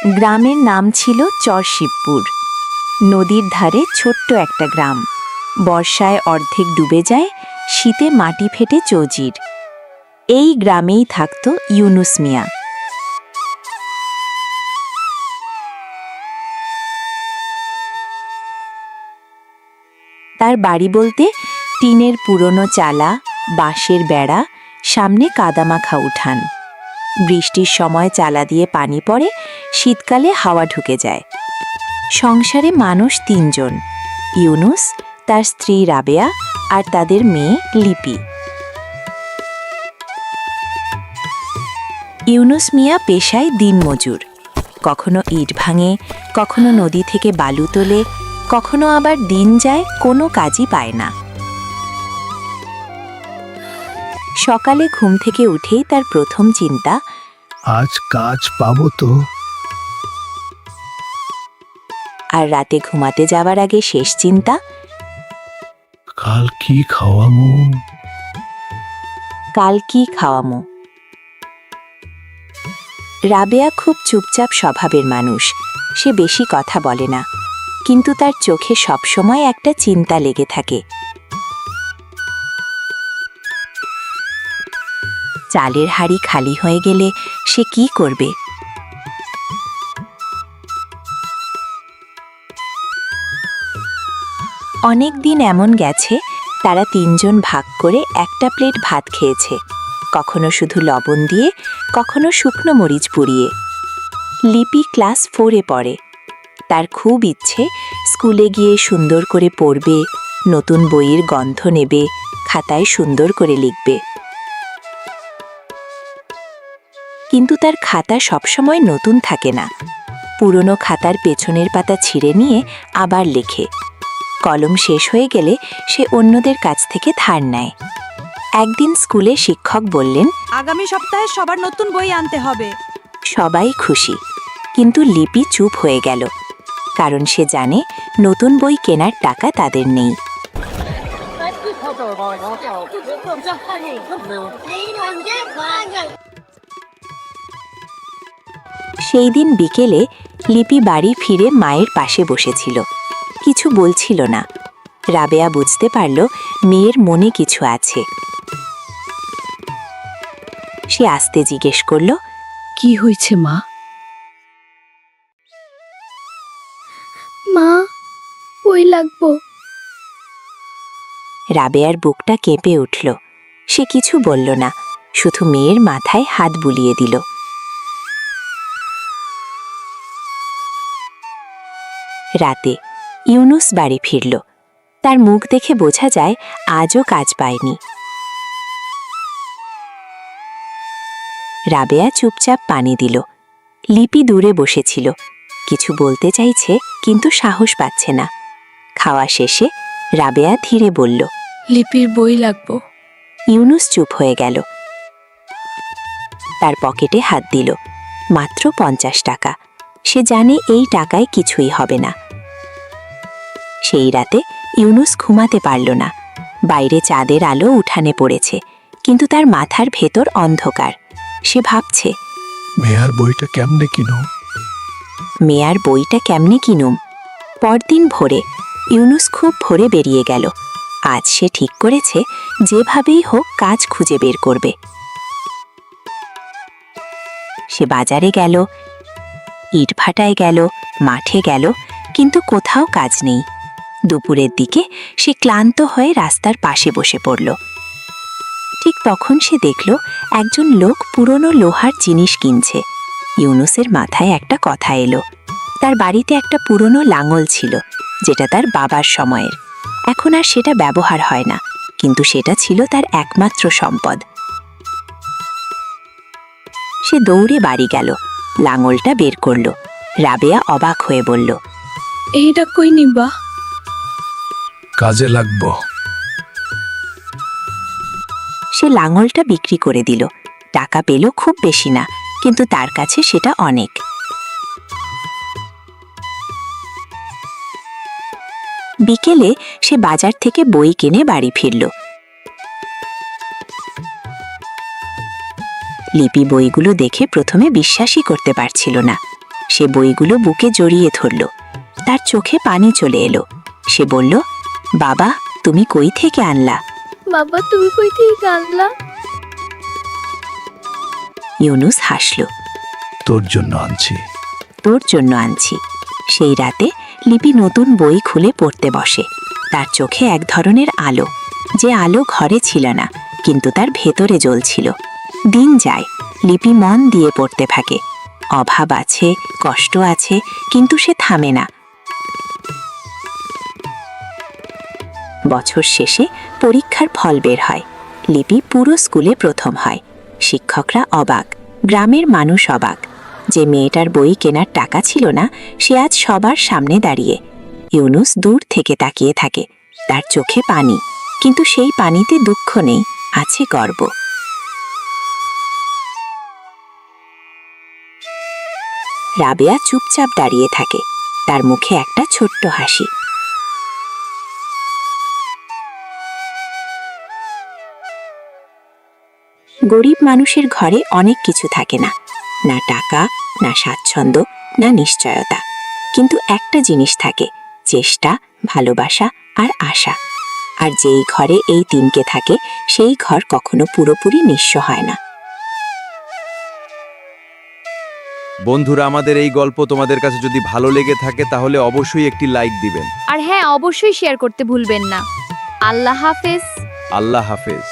গ্রামের নাম ছিল চরশিবপুর। নদীর ধারে ছোট্ট একটা গ্রাম। বর্ষায় অর্ধেক ডুবে যায়, শীতে মাটি ফেটে চৌচির। এই গ্রামেই থাকত ইউনুস মিয়া। তার বাড়ি বলতে টিনের পুরনো চালা, বাঁশের বেড়া, সামনে কাদামাখা উঠান। বৃষ্টির সময় চালা দিয়ে পানি পড়ে, শীতকালে হাওয়া ঢুকে যায়। সংসারে মানুষ ৩ জন: ইউনুস, তার স্ত্রী রাবেয়া আর তাদের মেয়ে লিপি। ইউনুস মিয়া পেশায় দিনমজুর। কখনো ইট ভাঙে, কখনো নদী থেকে বালু তোলে, কখনো আবার দিন যায় কোনো কাজই পায় না। সকালে ঘুম থেকে উঠেই তার প্রথম চিন্তা, আজ কাজ পাবো তো? আর রাতে ঘুমাতে যাওয়ার আগে শেষ চিন্তা, কাল কি খাওয়ামু? কাল কি খাওয়ামো। রাবেয়া খুব চুপচাপ স্বভাবের মানুষ। সে বেশি কথা বলে না, কিন্তু তার চোখে সবসময় একটা চিন্তা লেগে থাকে। চালের হাঁড়ি খালি হয়ে গেলে সে কি করবে? অনেক দিন এমন গেছে, তারা ৩ জন ভাগ করে একটা প্লেট ভাত খেয়েছে, কখনো শুধু লবণ দিয়ে, কখনো শুকনো মরিচ পুড়িয়ে। লিপি ক্লাস 4-এ পড়ে। তার খুব ইচ্ছে স্কুলে গিয়ে সুন্দর করে পড়বে, নতুন বইয়ের গন্ধ নেবে, খাতায় সুন্দর করে লিখবে। কিন্তু তার খাতা সবসময় নতুন থাকে না। পুরনো খাতার পেছনের পাতা ছিঁড়ে নিয়ে আবার লেখে। কলম শেষ হয়ে গেলে সে অন্যদের কাছ থেকে ধার নেয়। একদিন স্কুলে শিক্ষক বললেন, আগামী সপ্তাহে সবার নতুন বই আনতে হবে। সবাই খুশি, কিন্তু লিপি চুপ হয়ে গেল, কারণ সে জানে নতুন বই কেনার টাকা তাদের নেই। সেই দিন বিকেলে লিপি বাড়ি ফিরে মায়ের পাশে বসেছিল, কিছু বলছিল না। রাবেয়া বুঝতে পারল মেয়ের মনে কিছু আছে। সে আস্তে জিজ্ঞেস করল, কি হয়েছে মা? মা, বই লাগবো। রাবেয়ার বুকটা কেঁপে উঠল। সে কিছু বলল না, শুধু মেয়ের মাথায় হাত বুলিয়ে দিল। রাতে ইউনুস বাড়ি ফিরল। তার মুখ দেখে বোঝা যায় আজও কাজ পায়নি। রাবেয়া চুপচাপ পানি দিল। লিপি দূরে বসেছিল, কিছু বলতে চাইছে কিন্তু সাহস পাচ্ছে না। খাওয়া শেষে রাবেয়া ধীরে বলল, লিপির বই লাগবো। ইউনুস চুপ হয়ে গেল। তার পকেটে হাত দিল। মাত্র 50 টাকা। সে জানে এই টাকায় কিছুই হবে না। সেই রাতে ইউনুস ঘুমাতে পারল না। বাইরে চাঁদের আলো উঠানে পড়েছে, কিন্তু তার মাথার ভেতর অন্ধকার। সে ভাবছে, মেয়ার বইটা কেমনে কিনো? মেয়ার বইটা কেমনে কিনুম? পরদিন ভোরে ইউনুস খুব ভোরে বেরিয়ে গেল। আজ সে ঠিক করেছে যেভাবেই হোক কাজ খুঁজে বের করবে। সে বাজারে গেল, ইটভাটায় গেল, মাঠে গেল, কিন্তু কোথাও কাজ নেই। দুপুরের দিকে সে ক্লান্ত হয়ে রাস্তার পাশে বসে পড়ল। ঠিক তখন সে দেখল একজন লোক পুরনো লোহার জিনিস কিনছে। ইউনুসের মাথায় একটা কথা এলো। তার বাড়িতে একটা পুরনো লাঙল ছিল, যেটা তার বাবার সময়ের। এখন আর সেটা ব্যবহার হয় না, কিন্তু সেটা ছিল তার একমাত্র সম্পদ। সে দৌড়ে বাড়ি গেল, লাঙলটা বের করল। রাবেয়া অবাক হয়ে বলল, এইটা কই নিবা? কাজে লাগবো। সে লাঙলটা বিক্রি করে দিল। টাকা পেল খুব বেশি না, কিন্তু তার কাছে সেটা অনেক। বিকেলে সে বাজার থেকে বই কিনে বাড়ি ফিরল। লিপি বইগুলো দেখে প্রথমে বিশ্বাসই করতে পারছিল না। সে বইগুলো বুকে জড়িয়ে ধরল। তার চোখে পানি চলে এলো। সে বলল, বাবা, তুমি কই থেকে আনলা? বাবা তুমি কই থেকে আনলা? ইউনুস হাসল। তোর জন্য আনছি। তোর জন্য আনছি। সেই রাতে লিপি নতুন বই খুলে পড়তে বসে। তার চোখে এক ধরনের আলো, যে আলো ঘরে ছিল না, কিন্তু তার ভেতরে জ্বলছিল। দিন যায়, লিপি মন দিয়ে পড়তে থাকে। অভাব আছে, কষ্ট আছে, কিন্তু সে থামে না। বছর শেষে পরীক্ষার ফল বের হয়। লিপি পুরো স্কুলে প্রথম হয়। শিক্ষকরা অবাক, গ্রামের মানুষ অবাক। যে মেয়েটার বই কেনার টাকা ছিল না, সে আজ সবার সামনে দাঁড়িয়ে। ইউনুস দূর থেকে তাকিয়ে থাকে। তার চোখে পানি, কিন্তু সেই পানিতে দুঃখ নেই, আছে গর্ব। রাবেয়া চুপচাপ দাঁড়িয়ে থাকে। তার মুখে একটা ছোট্ট হাসি। গরিব মানুষের ঘরে অনেক কিছু থাকে না, না টাকা, না স্বাচ্ছন্দ্য, না নিশ্চয়তা, কিন্তু একটা জিনিস থাকে, চেষ্টা, ভালোবাসা আর আশা। আর যেই ঘরে এই তিনটে থাকে, সেই ঘর কখনো পুরোপুরি নিঃস্ব হয় না। বন্ধুরা, আমাদের এই গল্প তোমাদের কাছে যদি ভালো লেগে থাকে তাহলে অবশ্যই একটি লাইক দিবেন। আর হ্যাঁ, অবশ্যই শেয়ার করতে ভুলবেন না। আল্লাহ হাফেজ। আল্লাহ হাফেজ।